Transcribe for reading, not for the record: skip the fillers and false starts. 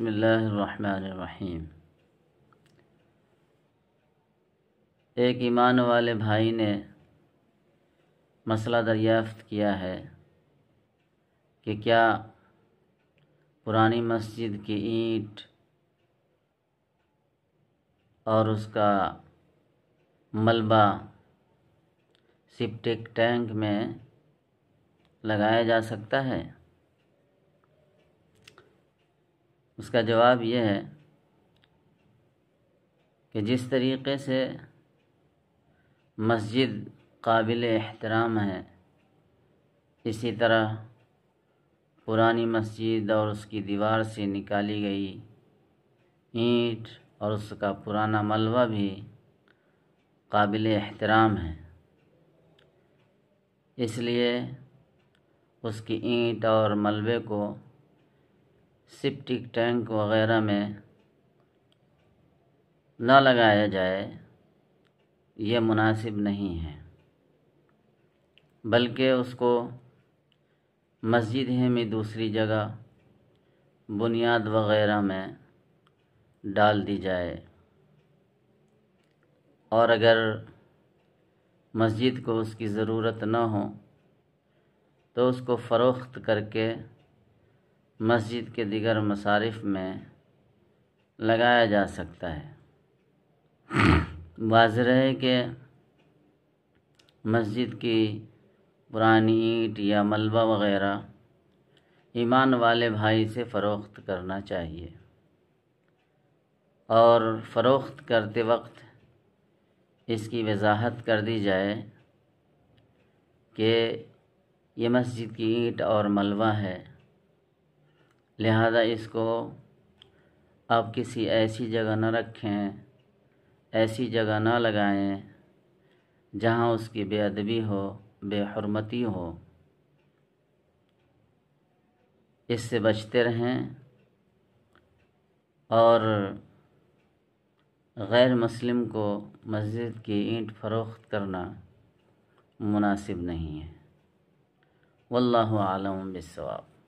بسم اللہ الرحمن الرحیم۔ ایک ایمان والے بھائی نے مسئلہ دریافت کیا ہے کہ کیا پرانی مسجد کی اینٹ اور اس کا ملبہ سیپٹک ٹینک میں لگایا جا سکتا ہے؟ اس کا جواب یہ ہے کہ جس طریقے سے مسجد قابل احترام ہے، اسی طرح پرانی مسجد اور اس کی دیوار سے نکالی گئی اینٹ اور اس کا پرانا ملبہ بھی قابل احترام ہے۔ اس لیے اس کی اینٹ اور ملبے کو سیپٹک ٹینک وغیرہ میں نہ لگایا جائے، یہ مناسب نہیں ہے، بلکہ اس کو مسجد ہی میں دوسری جگہ بنیاد وغیرہ میں ڈال دی جائے، اور اگر مسجد کو اس کی ضرورت نہ ہو تو اس کو فروخت کر کے مسجد کے دیگر مصارف میں لگایا جا سکتا ہے۔ واضح ہے کہ مسجد کی پرانی اینٹ یا ملبہ وغیرہ ایمان والے بھائی سے فروخت کرنا چاہیے، اور فروخت کرتے وقت اس کی وضاحت کر دی جائے کہ یہ مسجد کی اینٹ اور ملبہ ہے، لہذا اس کو آپ کسی ایسی جگہ نہ رکھیں، ایسی جگہ نہ لگائیں جہاں اس کی بے ادبی ہو، بے حرمتی ہو۔ اس سے بچتے رہیں، اور غیر مسلم کو مسجد کی اینٹ فروخت کرنا مناسب نہیں ہے۔ واللہ اعلم بالصواب۔